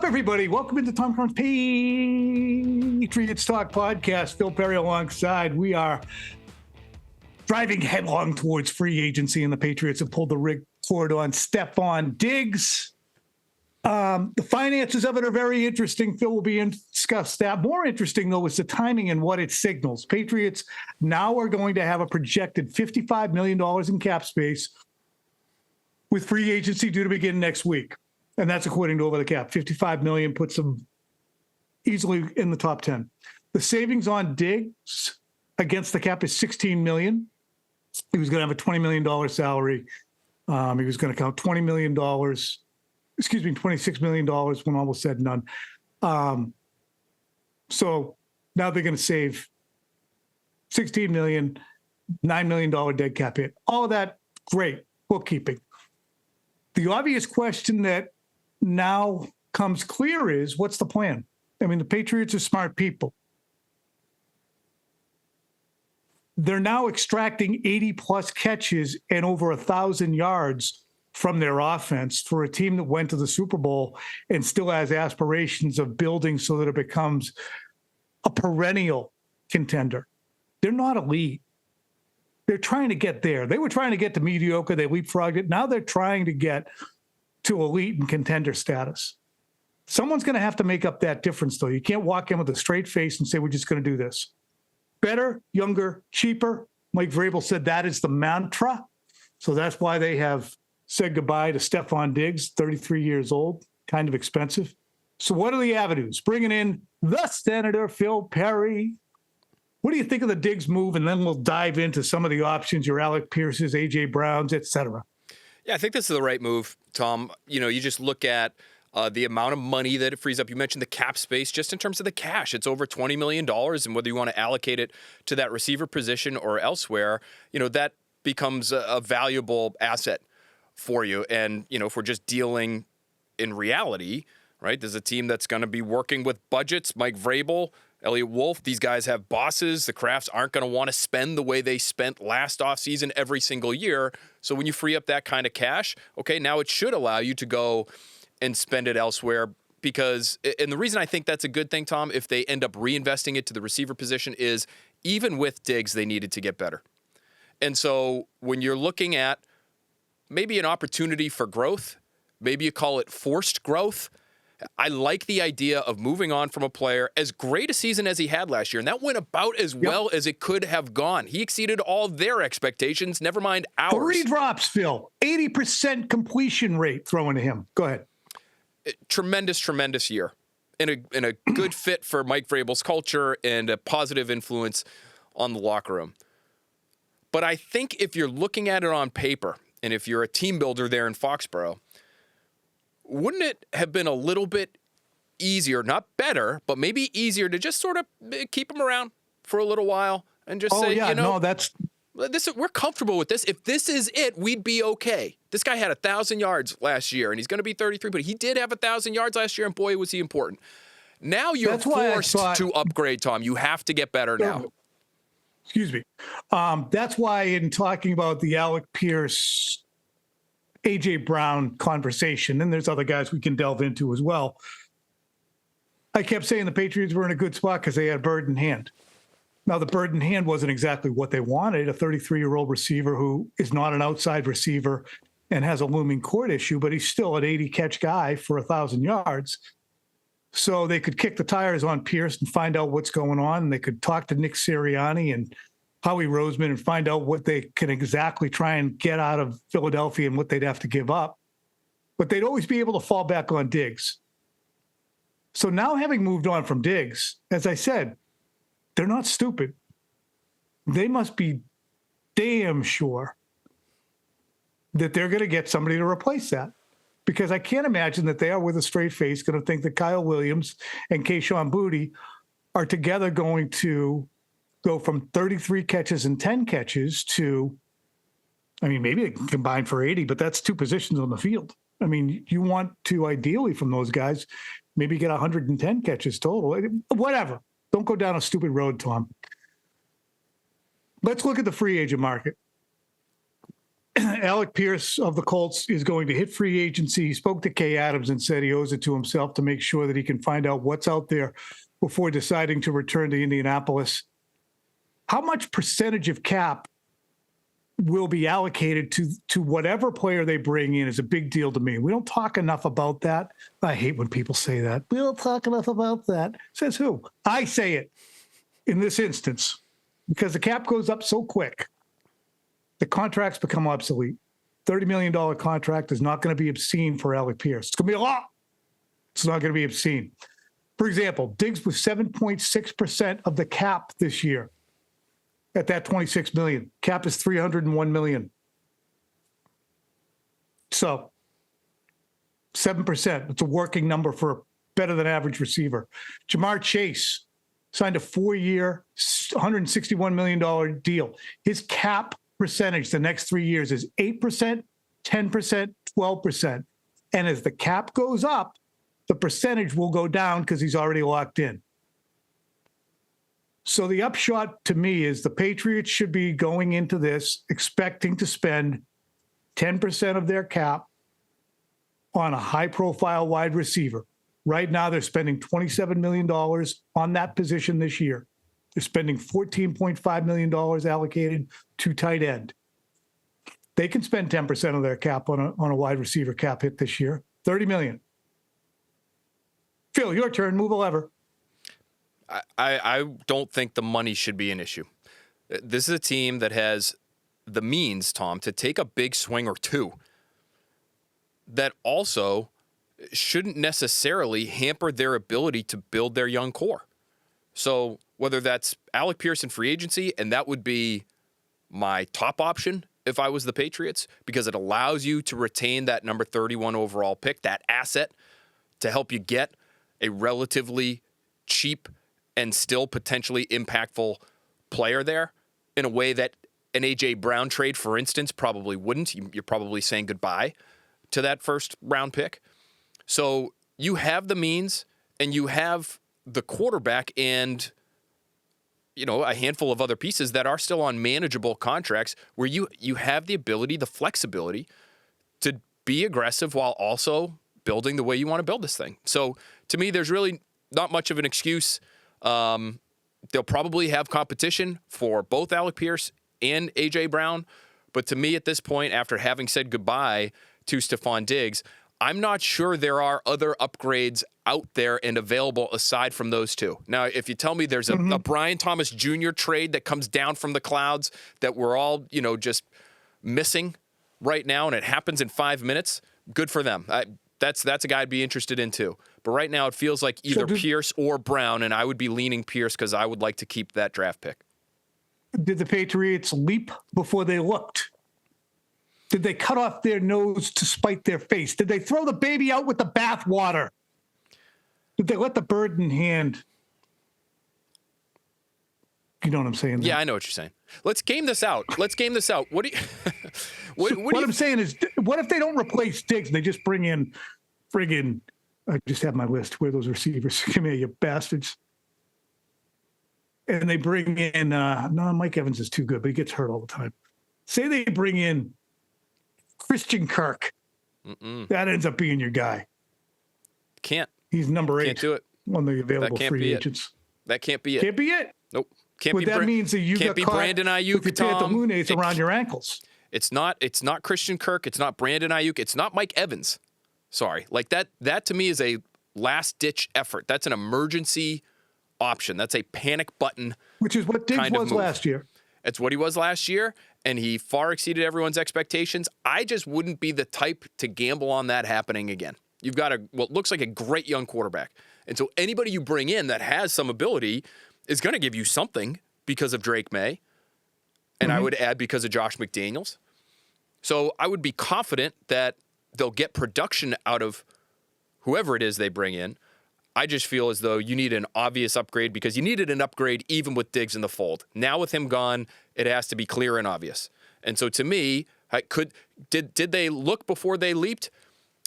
everybody. Welcome into Tom Curran's Patriots Talk Podcast. Phil Perry alongside. We are driving headlong towards free agency, and the Patriots have pulled the ripcord on Stefon Diggs. The finances of it are very interesting. Phil will be in discuss that. More interesting, though, is the timing and what it signals. Patriots now are going to have a projected $55 million in cap space with free agency due to begin next week. And that's according to Over the Cap. $55 million puts them easily in the top 10. The savings on Diggs against the cap is $16 million. He was going to have a $20 million salary. He was going to count $26 million when all was said and done. So now they're going to save $16 million, $9 million dead cap hit. All of that, great bookkeeping. The obvious question that now comes clear is, what's the plan? I mean, the Patriots are smart people. They're now extracting 80-plus catches and over 1,000 yards from their offense for a team that went to the Super Bowl and still has aspirations of building so that it becomes a perennial contender. They're not elite. They're trying to get there. They were trying to get to mediocre. They leapfrogged it. Now they're trying to get to elite and contender status. Someone's going to have to make up that difference, though. You can't walk in with a straight face and say, we're just going to do this. Better, younger, cheaper. Mike Vrabel said that is the mantra. So that's why they have said goodbye to Stefon Diggs, 33 years old, kind of expensive. So what are the avenues? Bringing in the Senator, Phil Perry. What do you think of the Diggs move? And then we'll dive into some of the options, your Alec Pierce's, A.J. Brown's, et cetera. Yeah, I think this is the right move, Tom. You know, you just look at the amount of money that it frees up. You mentioned the cap space just in terms of the cash. It's over $20 million, and whether you want to allocate it to that receiver position or elsewhere, you know, that becomes a valuable asset for you. And, you know, if we're just dealing in reality, right, there's a team that's going to be working with budgets. Mike Vrabel, Elliott Wolf, these guys have bosses. The Crafts aren't going to want to spend the way they spent last offseason every single year. So when you free up that kind of cash, okay, now it should allow you to go and spend it elsewhere. Because, and the reason I think that's a good thing, Tom, if they end up reinvesting it to the receiver position is even with Diggs, they needed to get better. And so when you're looking at maybe an opportunity for growth, maybe you call it forced growth, I like the idea of moving on from a player as great a season as he had last year. And that went about as well as it could have gone. He exceeded all their expectations, never mind ours. 3 drops, Phil. 80% completion rate throwing to him. Go ahead. Tremendous year. And a good fit for Mike Vrabel's culture and a positive influence on the locker room. But I think if you're looking at it on paper, and if you're a team builder there in Foxborough, wouldn't it have been a little bit easier, not better, but maybe easier to just sort of keep him around for a little while and just say, you know, we're comfortable with this. If this is it, we'd be okay. This guy had 1,000 yards last year, and he's going to be 33, but he did have 1,000 yards last year, and boy, was he important. Now you're forced to upgrade, Tom. You have to get better now. Excuse me. That's why in talking about the Alec Pierce, A.J. Brown conversation, and there's other guys we can delve into as well, I kept saying the Patriots were in a good spot because they had bird in hand. Now, the bird in hand wasn't exactly what they wanted, a 33-year-old receiver who is not an outside receiver and has a looming court issue, but he's still an 80-catch guy for 1,000 yards. So they could kick the tires on Pierce and find out what's going on, and they could talk to Nick Sirianni and Howie Roseman and find out what they can exactly try and get out of Philadelphia and what they'd have to give up. But they'd always be able to fall back on Diggs. So now, having moved on from Diggs, as I said, they're not stupid. They must be damn sure that they're going to get somebody to replace that. Because I can't imagine that they are, with a straight face, going to think that Kyle Williams and Kayshon Boutte are together going to go from 33 catches and 10 catches to, I mean, maybe they can combine for 80, but that's 2 positions on the field. I mean, you want to ideally from those guys maybe get 110 catches total. Whatever. Don't go down a stupid road, Tom. Let's look at the free agent market. Alec Pierce of the Colts is going to hit free agency. He spoke to Kay Adams and said he owes it to himself to make sure that he can find out what's out there before deciding to return to Indianapolis. How much percentage of cap will be allocated to whatever player they bring in is a big deal to me. We don't talk enough about that. I hate when people say that. We don't talk enough about that. Says who? I say it in this instance because the cap goes up so quick. The contracts become obsolete. $30 million contract is not going to be obscene for Alec Pierce. It's going to be a lot. It's not going to be obscene. For example, Diggs was 7.6% of the cap this year. At that $26 million, cap is $301 million. So 7%, it's a working number for a better than average receiver. Jamar Chase signed a 4-year, $161 million deal. His cap percentage the next 3 years is 8%, 10%, 12%. And as the cap goes up, the percentage will go down because he's already locked in. So the upshot to me is the Patriots should be going into this expecting to spend 10% of their cap on a high-profile wide receiver. Right now, they're spending $27 million on that position this year. They're spending $14.5 million allocated to tight end. They can spend 10% of their cap on a wide receiver cap hit this year, $30 million. Phil, your turn. Move a lever. I don't think the money should be an issue. This is a team that has the means, Tom, to take a big swing or two that also shouldn't necessarily hamper their ability to build their young core. So whether that's Alec Pierce in free agency, and that would be my top option if I was the Patriots, because it allows you to retain that number 31 overall pick, that asset, to help you get a relatively cheap and still potentially impactful player there in a way that an A.J. Brown trade, for instance, probably wouldn't. You're probably saying goodbye to that first round pick. So you have the means and you have the quarterback and, a handful of other pieces that are still on manageable contracts where you have the ability, the flexibility to be aggressive while also building the way you want to build this thing. So to me, there's really not much of an excuse. They'll probably have competition for both Alec Pierce and A.J. Brown. But to me at this point, after having said goodbye to Stefon Diggs, I'm not sure there are other upgrades out there and available aside from those two. Now, if you tell me there's a Brian Thomas Jr. trade that comes down from the clouds that we're all, just missing right now and it happens in 5 minutes, good for them. That's a guy I'd be interested in too. But right now it feels like either Pierce or Brown, and I would be leaning Pierce because I would like to keep that draft pick. Did the Patriots leap before they looked? Did they cut off their nose to spite their face? Did they throw the baby out with the bathwater? Did they let the bird in hand? You know what I'm saying? Yeah, I know what you're saying. Let's game this out. What do you... what I'm saying is, what if they don't replace Diggs and they just bring in friggin', I just have my list. Where are those receivers? Come here, you bastards. And they bring in, no, Mike Evans is too good, but he gets hurt all the time. Say they bring in Christian Kirk. That ends up being your guy. Can't. He's number 8. Can't do it. On the available free agents. That can't be it. Can't be it. Nope. That means that you can't got be caught Brandon Ayuk, with your Tom. pantaloons around your ankles. It's not Christian Kirk. It's not Brandon Ayuk. It's not Mike Evans. Sorry. Like that to me is a last-ditch effort. That's an emergency option. That's a panic button. Which is what Diggs was last year. It's what he was last year, and he far exceeded everyone's expectations. I just wouldn't be the type to gamble on that happening again. You've got what looks like a great young quarterback. And so anybody you bring in that has some ability is going to give you something because of Drake May. And I would add because of Josh McDaniels. So I would be confident that they'll get production out of whoever it is they bring in. I just feel as though you need an obvious upgrade because you needed an upgrade even with Diggs in the fold. Now with him gone, it has to be clear and obvious. And so to me, did they look before they leaped?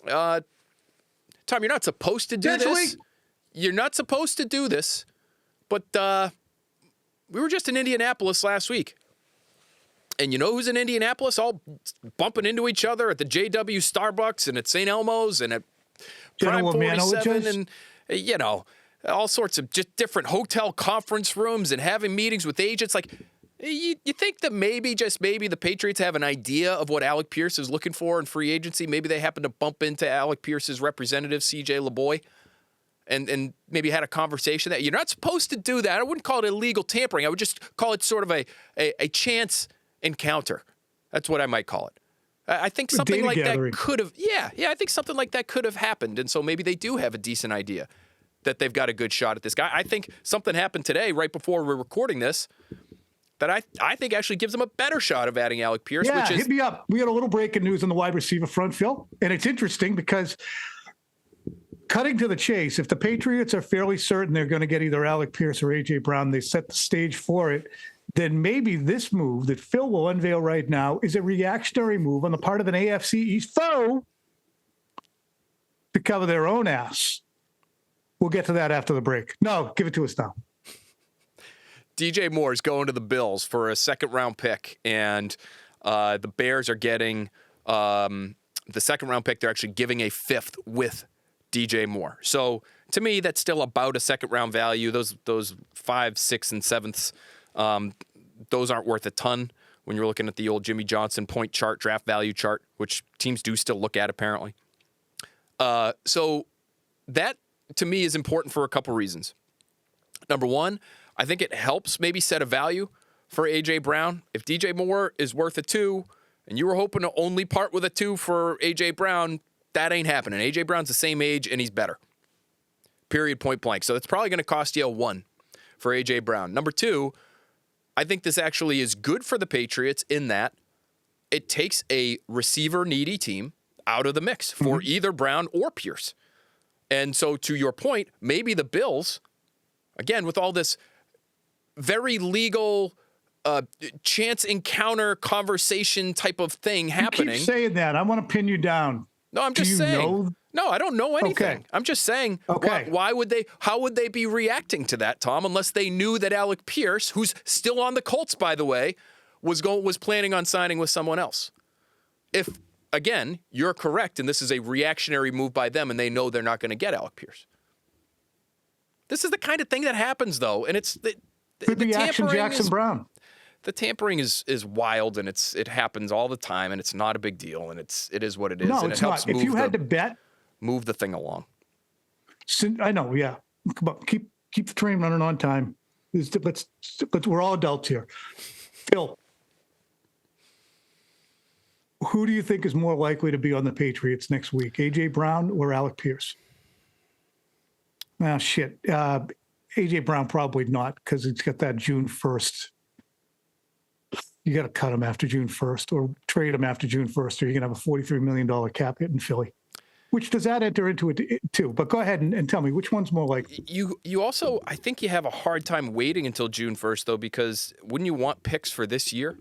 Tom, you're not supposed to do this. You're not supposed to do this. But we were just in Indianapolis last week. And you know who's in Indianapolis all bumping into each other at the JW Starbucks and at St. Elmo's and at Prime 47 and, you know, all sorts of just different hotel conference rooms and having meetings with agents. Like, you think that maybe, just maybe, the Patriots have an idea of what Alec Pierce is looking for in free agency? Maybe they happen to bump into Alec Pierce's representative, C.J. LeBoy, and maybe had a conversation that you're not supposed to do that. I wouldn't call it illegal tampering. I would just call it sort of a chance encounter. That's what I might call it. I think something like that could have, I think something like that could have happened. And so maybe they do have a decent idea that they've got a good shot at this guy. I think something happened today, right before we're recording this, that I think actually gives them a better shot of adding Alec Pierce. Yeah, which is, hit me up. We got a little breaking news on the wide receiver front, Phil. And it's interesting because, cutting to the chase, if the Patriots are fairly certain they're going to get either Alec Pierce or A.J. Brown, they set the stage for it, then maybe this move that Phil will unveil right now is a reactionary move on the part of an AFC East foe to cover their own ass. We'll get to that after the break. No, give it to us now. DJ Moore is going to the Bills for a second-round pick, and the Bears are getting the second-round pick. They're actually giving a fifth with DJ Moore. So to me, that's still about a second-round value. Those 5th, 6th, and 7th, those aren't worth a ton when you're looking at the old Jimmy Johnson point chart, draft value chart, which teams do still look at apparently. So that, to me, is important for a couple reasons. Number one, I think it helps maybe set a value for A.J. Brown. If DJ Moore is worth a 2 and you were hoping to only part with a 2 for A.J. Brown, that ain't happening. A.J. Brown's the same age and he's better. Period, point blank. So it's probably going to cost you a 1 for A.J. Brown. Number 2, I think this actually is good for the Patriots in that it takes a receiver-needy team out of the mix for either Brown or Pierce. And so to your point, maybe the Bills, again, with all this very legal chance encounter conversation type of thing happening. You keep saying that. I want to pin you down. No, I'm just saying. No, I don't know anything. Okay. I'm just saying, okay. How would they be reacting to that, Tom, unless they knew that Alec Pierce, who's still on the Colts, by the way, was planning on signing with someone else? If, again, you're correct, and this is a reactionary move by them, and they know they're not going to get Alec Pierce. This is the kind of thing that happens, though, and it's the reaction Jackson Brown. The tampering is wild, and it happens all the time, and it's not a big deal, and it is what it is. No, and it's it helps not. If you had to bet, move the thing along. I know, yeah. Come on, keep the train running on time. Let's we're all adults here. Phil, who do you think is more likely to be on the Patriots next week, A.J. Brown or Alec Pierce? Shit. A.J. Brown probably not, because he's got that June 1st. You got to cut him after June 1st or trade him after June 1st, or you're going to have a $43 million cap hit in Philly. Which does that enter into it too? But go ahead and tell me, which one's more likely? You also, I think you have a hard time waiting until June 1st, though, because wouldn't you want picks for this year?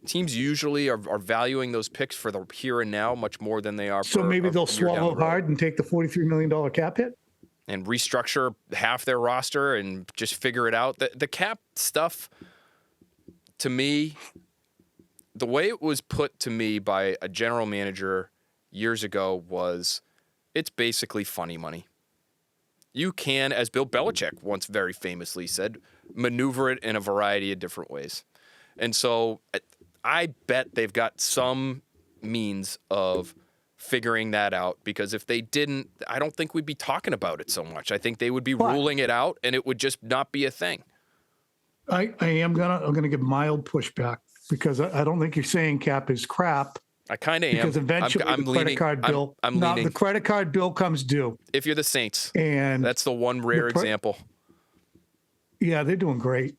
Teams usually are valuing those picks for the here and now much more than they are for. So maybe they'll swallow hard and take the $43 million cap hit? And restructure half their roster and just figure it out. The cap stuff, to me, the way it was put to me by a general manager years ago was, it's basically funny money. You can, as Bill Belichick once very famously said, maneuver it in a variety of different ways. And so I bet they've got some means of figuring that out, because if they didn't, I don't think we'd be talking about it so much. I think they would be ruling it out and it would just not be a thing. I'm gonna give mild pushback, because I don't think you're saying cap is crap. I kind of am. Because eventually the credit card bill, the credit card bill comes due. If you're the Saints, and that's the one rare example. Yeah, they're doing great.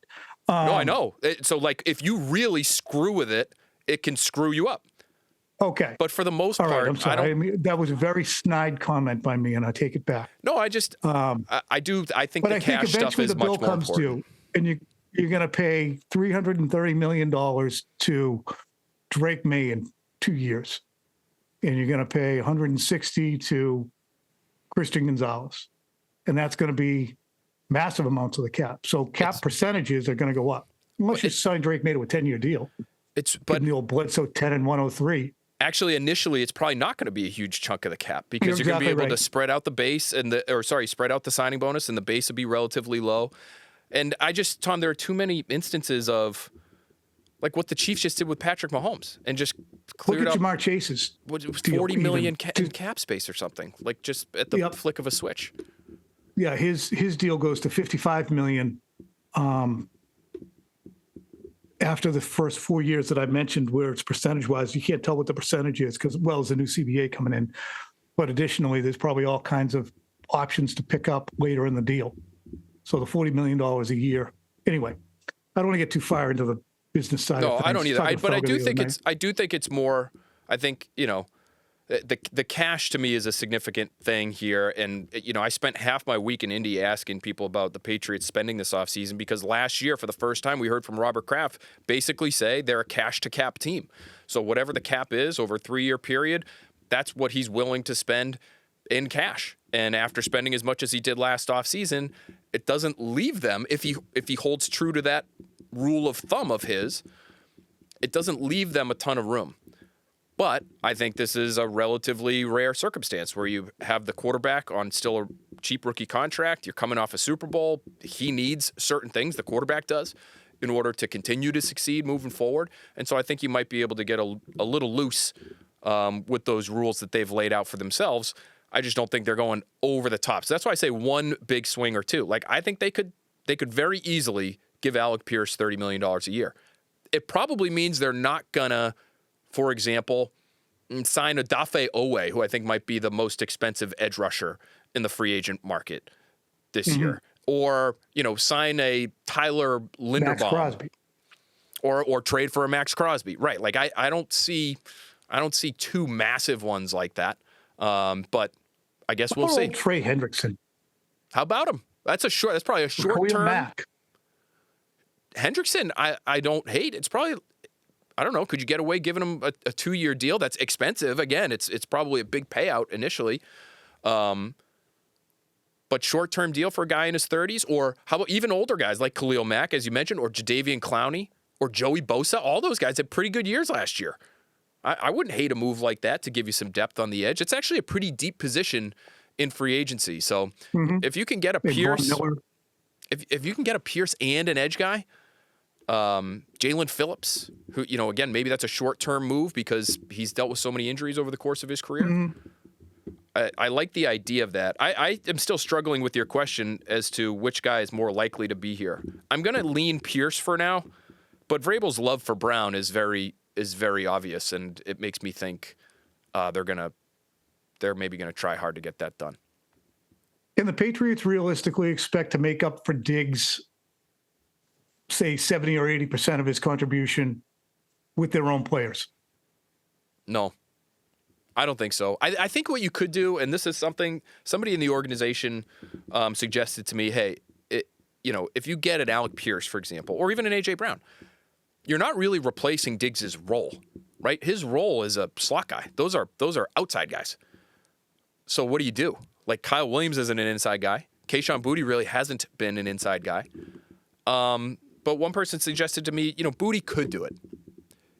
No, I know. So, like, if you really screw with it, it can screw you up. Okay. But for the most part, I'm sorry. I mean, that was a very snide comment by me, and I take it back. No, I just, I do. I think the cash stuff is much more important. But I think eventually the bill comes due, and you're going to pay $330 million to Drake May in 2 years, and you're going to pay $160 to Christian Gonzalez, and that's going to be massive amounts of the cap. So cap percentages are going to go up unless you sign Drake May to a 10-year deal. But Neil Bledsoe 10 and 103. actually, initially, it's probably not going to be a huge chunk of the cap because you're going to be able to spread out the base spread out the signing bonus, and the base would be relatively low. And Tom, there are too many instances of like what the Chiefs just did with Patrick Mahomes and just cleared Look at up Jamar Chase's $40 million in cap space or something, like just at the flick of a switch. Yeah, his deal goes to $55 million after the first 4 years that I mentioned, where it's percentage-wise. You can't tell what the percentage is because, well, there's a new CBA coming in. But additionally, there's probably all kinds of options to pick up later in the deal. So the $40 million a year. Anyway, I don't want to get too far into the business side. No, of things. I don't either. But I do think it's more. I think the cash to me is a significant thing here. And I spent half my week in Indy asking people about the Patriots spending this offseason because last year, for the first time, we heard from Robert Kraft basically say they're a cash to cap team. So whatever the cap is over a 3-year period, that's what he's willing to spend in cash. And after spending as much as he did last offseason, it doesn't leave them, if he holds true to that rule of thumb of his, it doesn't leave them a ton of room. But I think this is a relatively rare circumstance where you have the quarterback on still a cheap rookie contract. You're coming off a Super Bowl. He needs certain things, the quarterback does, in order to continue to succeed moving forward. And so I think you might be able to get a little loose with those rules that they've laid out for themselves. I just don't think they're going over the top. So that's why I say one big swing or two. Like, I think they could very easily give Alec Pierce $30 million a year. It probably means they're not going to, for example, sign Odafe Owe, who I think might be the most expensive edge rusher in the free agent market this year. Or, sign a Tyler Linderbaum. Max Crosby. Or trade for a Max Crosby. Right. Like, I don't see two massive ones like that. But I guess we'll see. Trey Hendrickson. How about him? That's probably a short term. Mack. Hendrickson, I don't hate. It's probably, I don't know. Could you get away giving him a 2-year deal? That's expensive. Again, it's probably a big payout initially. But short-term deal for a guy in his 30s, or how about even older guys like Khalil Mack, as you mentioned, or Jadeveon Clowney, or Joey Bosa? All those guys had pretty good years last year. I wouldn't hate a move like that to give you some depth on the edge. It's actually a pretty deep position in free agency. So if you can get a Pierce, if you can get a Pierce and an edge guy, Jalen Phillips, who, again, maybe that's a short-term move because he's dealt with so many injuries over the course of his career. I like the idea of that. I am still struggling with your question as to which guy is more likely to be here. I'm going to lean Pierce for now, but Vrabel's love for Brown is very obvious, and it makes me think they're maybe going to try hard to get that done. Can the Patriots realistically expect to make up for Diggs, say 70 or 80% of his contribution with their own players? No, I don't think so. I think what you could do, and this is something somebody in the organization suggested to me, hey, if you get an Alec Pierce, for example, or even an A.J. Brown, you're not really replacing Diggs' role, right? His role is a slot guy. Those are outside guys. So what do? Like, Kyle Williams isn't an inside guy. Kayshon Boutte really hasn't been an inside guy. But one person suggested to me, Boutte could do it.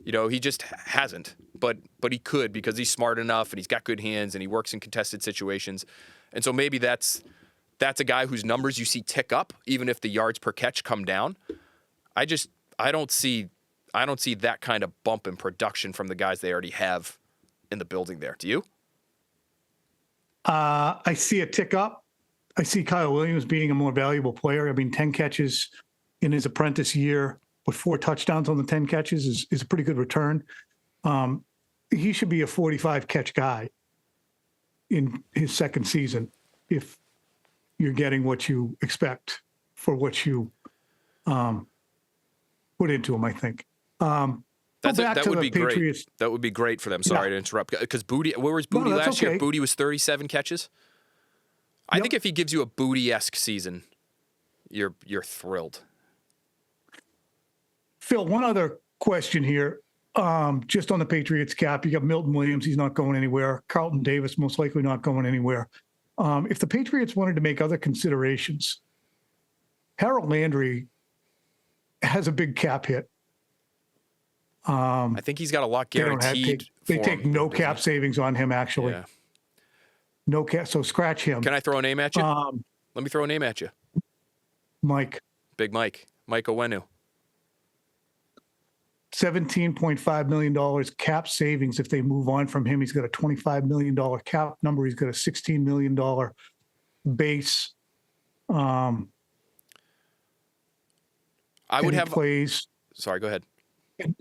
He just hasn't, but he could because he's smart enough and he's got good hands and he works in contested situations. And so maybe that's a guy whose numbers you see tick up, even if the yards per catch come down. I don't see that kind of bump in production from the guys they already have in the building there. Do you? I see a tick up. I see Kyle Williams being a more valuable player. 10 catches in his apprentice year with 4 touchdowns on the 10 catches is a pretty good return. He should be a 45-catch guy in his second season if you're getting what you expect for what you put into him, I think. That would be Patriots. Great. That would be great for them. Sorry to interrupt. Because Boutte, where was Boutte last year? Boutte was 37 catches. I think if he gives you a Boutte-esque season, you're thrilled. Phil, one other question here. Just on the Patriots cap, you got Milton Williams. He's not going anywhere. Carlton Davis, most likely not going anywhere. If the Patriots wanted to make other considerations, Harold Landry has a big cap hit. I think he's got a lot guaranteed. They take no cap savings on him, actually. Yeah. No cap, so scratch him. Can I throw a name at you? Let me throw a name at you. Mike. Big Mike. Mike Owenu. $17.5 million cap savings if they move on from him. He's got a $25 million cap number. He's got a $16 million base. I would have plays. Sorry, go ahead.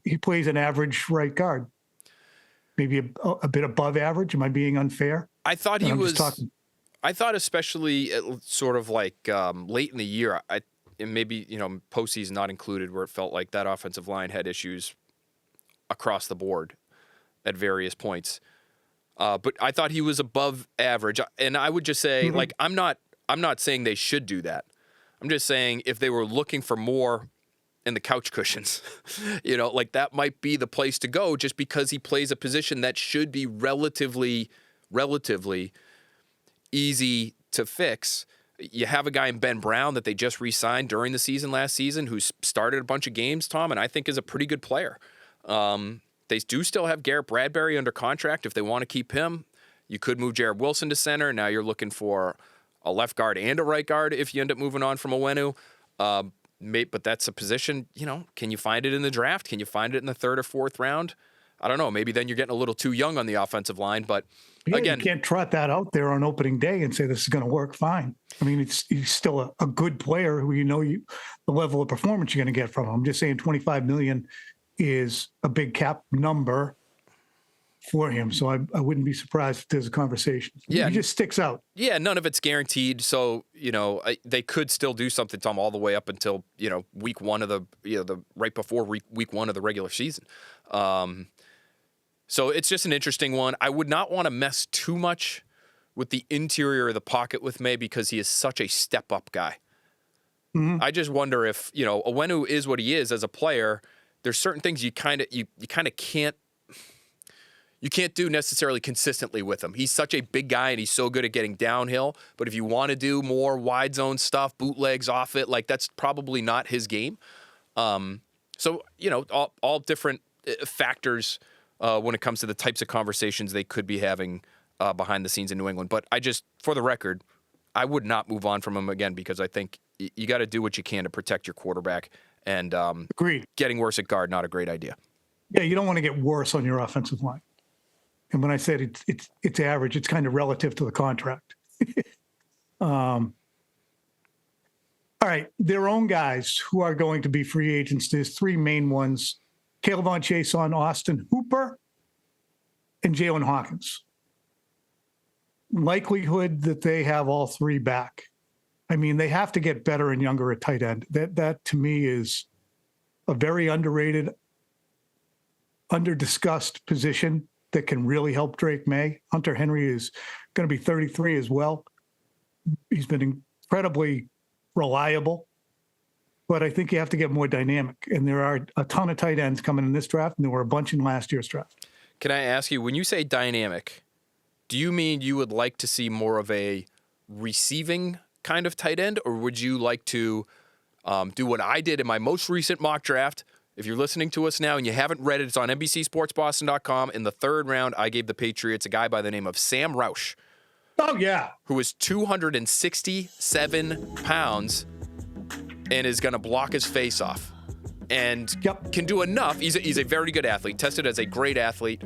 He plays an average right guard, maybe a bit above average. Am I being unfair? I thought he was. I thought especially sort of like late in the year. And maybe, postseason not included, where it felt like that offensive line had issues across the board at various points. But I thought he was above average. And I would just say, like, I'm not saying they should do that. I'm just saying if they were looking for more in the couch cushions, like that might be the place to go, just because he plays a position that should be relatively easy to fix. You have a guy in Ben Brown that they just re-signed during the season last season, who's started a bunch of games, Tom, and I think is a pretty good player. They do still have Garrett Bradbury under contract if they want to keep him. You could move Jared Wilson to center. Now you're looking for a left guard and a right guard if you end up moving on from Owenu. But that's a position, can you find it in the draft? Can you find it in the third or fourth round? I don't know. Maybe then you're getting a little too young on the offensive line, but again, you can't trot that out there on opening day and say this is going to work fine. I mean, he's still a good player who the level of performance you're going to get from him. I'm just saying $25 million is a big cap number for him, so I wouldn't be surprised if there's a conversation. Yeah, he just sticks out. Yeah, none of it's guaranteed, so they could still do something, Tom, all the way up until week one of the right before week one of the regular season. So it's just an interesting one. I would not want to mess too much with the interior of the pocket with May because he is such a step-up guy. Mm-hmm. I just wonder if, Owenu is what he is as a player. There's certain things you kind of can't do necessarily consistently with him. He's such a big guy and he's so good at getting downhill. But if you want to do more wide zone stuff, bootlegs off it, like that's probably not his game. So, all different factors when it comes to the types of conversations they could be having behind the scenes in New England. But for the record, I would not move on from him again because I think you got to do what you can to protect your quarterback. And Agreed. Getting worse at guard, not a great idea. Yeah, you don't want to get worse on your offensive line. And when I said it's average, it's kind of relative to the contract. All right, their own guys who are going to be free agents. There's three main ones: Caleb Chase, Austin Hooper, and Jalen Hawkins. Likelihood that they have all three back. I mean, they have to get better and younger at tight end. That to me is a very underrated, under-discussed position that can really help Drake May. Hunter Henry is going to be 33 as well. He's been incredibly reliable, but I think you have to get more dynamic. And there are a ton of tight ends coming in this draft, and there were a bunch in last year's draft. Can I ask you, when you say dynamic, do you mean you would like to see more of a receiving kind of tight end, or would you like to do what I did in my most recent mock draft? If you're listening to us now and you haven't read it, it's on NBCSportsBoston.com. In the third round, I gave the Patriots a guy by the name of Sam Roush. Oh, yeah. Who is 267 pounds and is going to block his face off. And can do enough. He's a very good athlete, tested as a great athlete.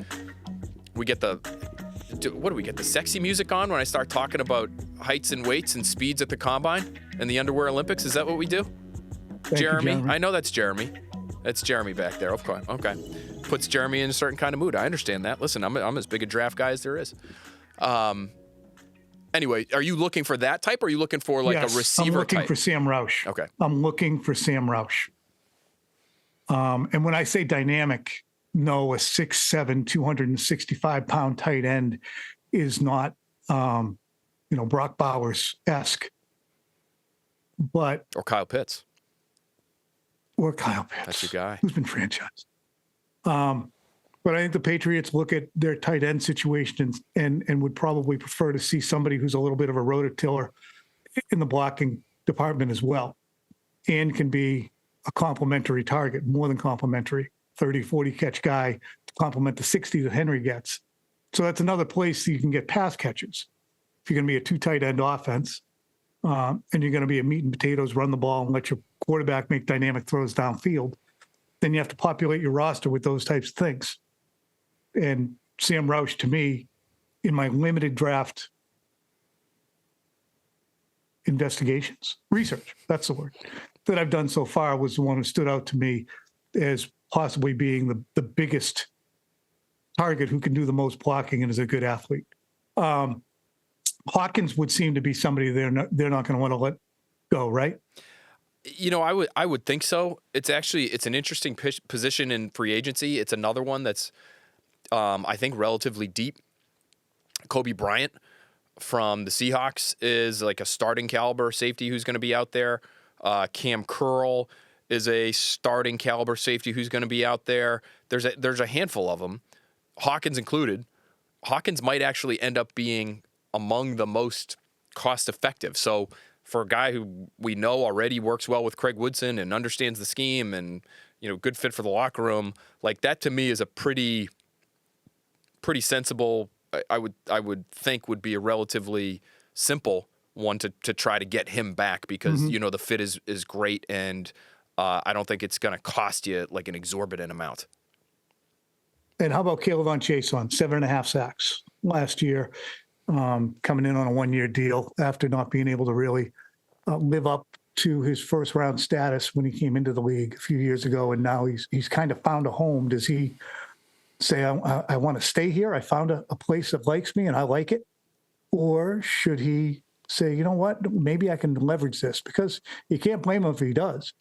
We get the sexy music on when I start talking about heights and weights and speeds at the Combine and the Underwear Olympics? Is that what we do? Jeremy? I know that's Jeremy. That's Jeremy back there. Of course. Okay. Puts Jeremy in a certain kind of mood. I understand that. Listen, I'm as big a draft guy as there is. Anyway, are you looking for that type, or are you looking for a receiver type? I'm looking for Sam Roush. Okay. I'm looking for Sam Roush. And when I say dynamic, no, a 6'7", 265-pound tight end is not, Brock Bowers-esque. But or Kyle Pitts. That's your guy. Who's been franchised. But I think the Patriots look at their tight end situation and would probably prefer to see somebody who's a little bit of a rototiller in the blocking department as well, and can be a complementary target, more than complementary 30, 40 catch guy to complement the 60 that Henry gets. So that's another place that you can get pass catchers. If you're going to be a 2 tight end offense, and you're going to be a meat and potatoes, run the ball and let your quarterback make dynamic throws downfield, then you have to populate your roster with those types of things. And Sam Roush, to me, in my limited draft research, that's the word, that I've done so far, was the one who stood out to me as possibly being the biggest target who can do the most blocking and is a good athlete. Hawkins would seem to be somebody they're not going to want to let go, right? I would think so. It's an interesting position in free agency. It's another one that's, I think, relatively deep. Kobe Bryant from the Seahawks is like a starting caliber safety who's going to be out there. Cam Curl is a starting caliber safety who's going to be out there. There's a handful of them, Hawkins included. Hawkins might actually end up being among the most cost effective. So for a guy who we know already works well with Craig Woodson and understands the scheme and, good fit for the locker room, like that to me is a pretty sensible, I would think would be a relatively simple one to try to get him back because, the fit is great and I don't think it's going to cost you like an exorbitant amount. And how about Caleb Chase on 7.5 sacks last year, coming in on a 1-year deal after not being able to really live up to his first round status when he came into the league a few years ago. And now he's kind of found a home. Does he say, I want to stay here? I found a place that likes me and I like it. Or should he say, you know what, maybe I can leverage this? Because you can't blame him if he does.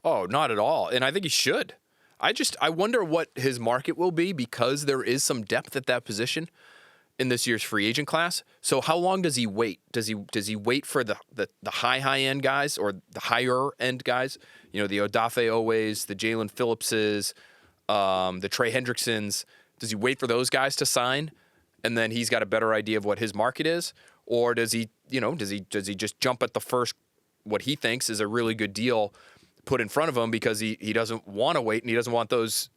Oh, not at all. And I think he should. I wonder what his market will be because there is some depth at that position in this year's free agent class. So how long does he wait? Does he wait for the high end guys or the higher end guys? The Odafe Owehs, the Jalen Phillipses, the Trey Hendricksons. Does he wait for those guys to sign, and then he's got a better idea of what his market is, or does he just jump at the first what he thinks is a really good deal put in front of him because he doesn't want to wait and he doesn't want those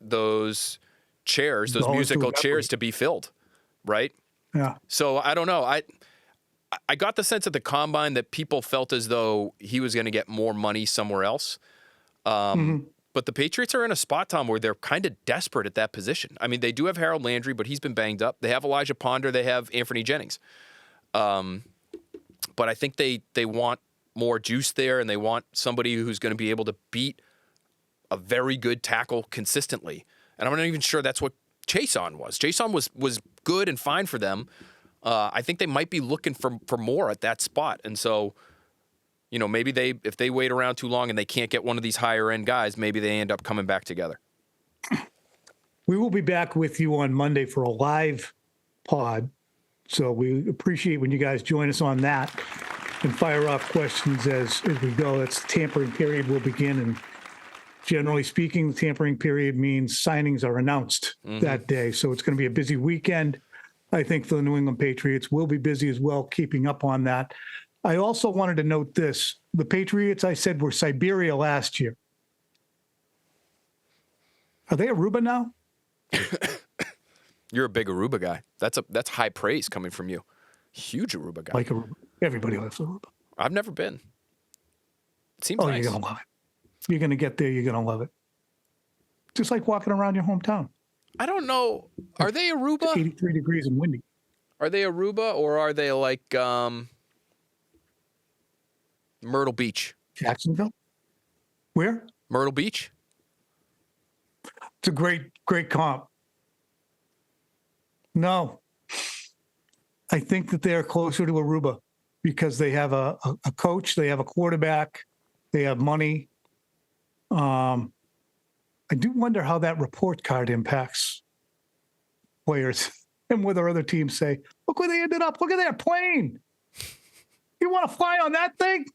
chairs, those musical chairs to be filled, right? Yeah. So I don't know. I got the sense at the combine that people felt as though he was going to get more money somewhere else. But the Patriots are in a spot, Tom, where they're kind of desperate at that position. I mean, they do have Harold Landry, but he's been banged up. They have Elijah Ponder. They have Anthony Jennings. But I think they want more juice there, and they want somebody who's going to be able to beat a very good tackle consistently. And I'm not even sure that's what Chason was. Chason was good and fine for them. I think they might be looking for more at that spot. And so, maybe if they wait around too long and they can't get one of these higher end guys, maybe they end up coming back together. We will be back with you on Monday for a live pod. So we appreciate when you guys join us on that and fire off questions as we go. That's the tampering period will begin. And generally speaking, the tampering period means signings are announced that day. So it's going to be a busy weekend. I think for the New England Patriots, we'll be busy as well, keeping up on that. I also wanted to note this. The Patriots, I said, were Siberia last year. Are they Aruba now? You're a big Aruba guy. That's high praise coming from you. Huge Aruba guy. Like Aruba. Everybody loves Aruba. I've never been. It seems nice. You're going to love it. You're going to get there. You're going to love it. Just like walking around your hometown. I don't know. Are they Aruba? It's 83 degrees and windy. Are they Aruba or are they like Myrtle Beach? Jacksonville? Where? Myrtle Beach? It's a great comp. No. I think that they're closer to Aruba because they have a coach, they have a quarterback, they have money. I do wonder how that report card impacts players and whether other teams say, look where they ended up. Look at their plane. You want to fly on that thing?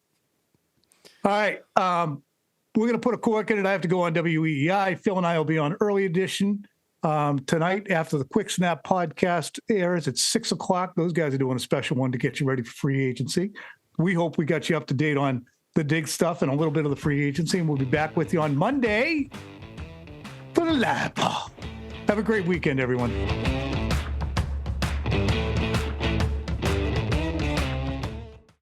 All right. We're going to put a cork in it. I have to go on WEEI. Phil and I will be on early edition tonight after the Quick Snap podcast airs at 6 o'clock. Those guys are doing a special one to get you ready for free agency. We hope we got you up to date on the Diggs stuff and a little bit of the free agency, and we'll be back with you on Monday for the live ball. Have a great weekend, everyone.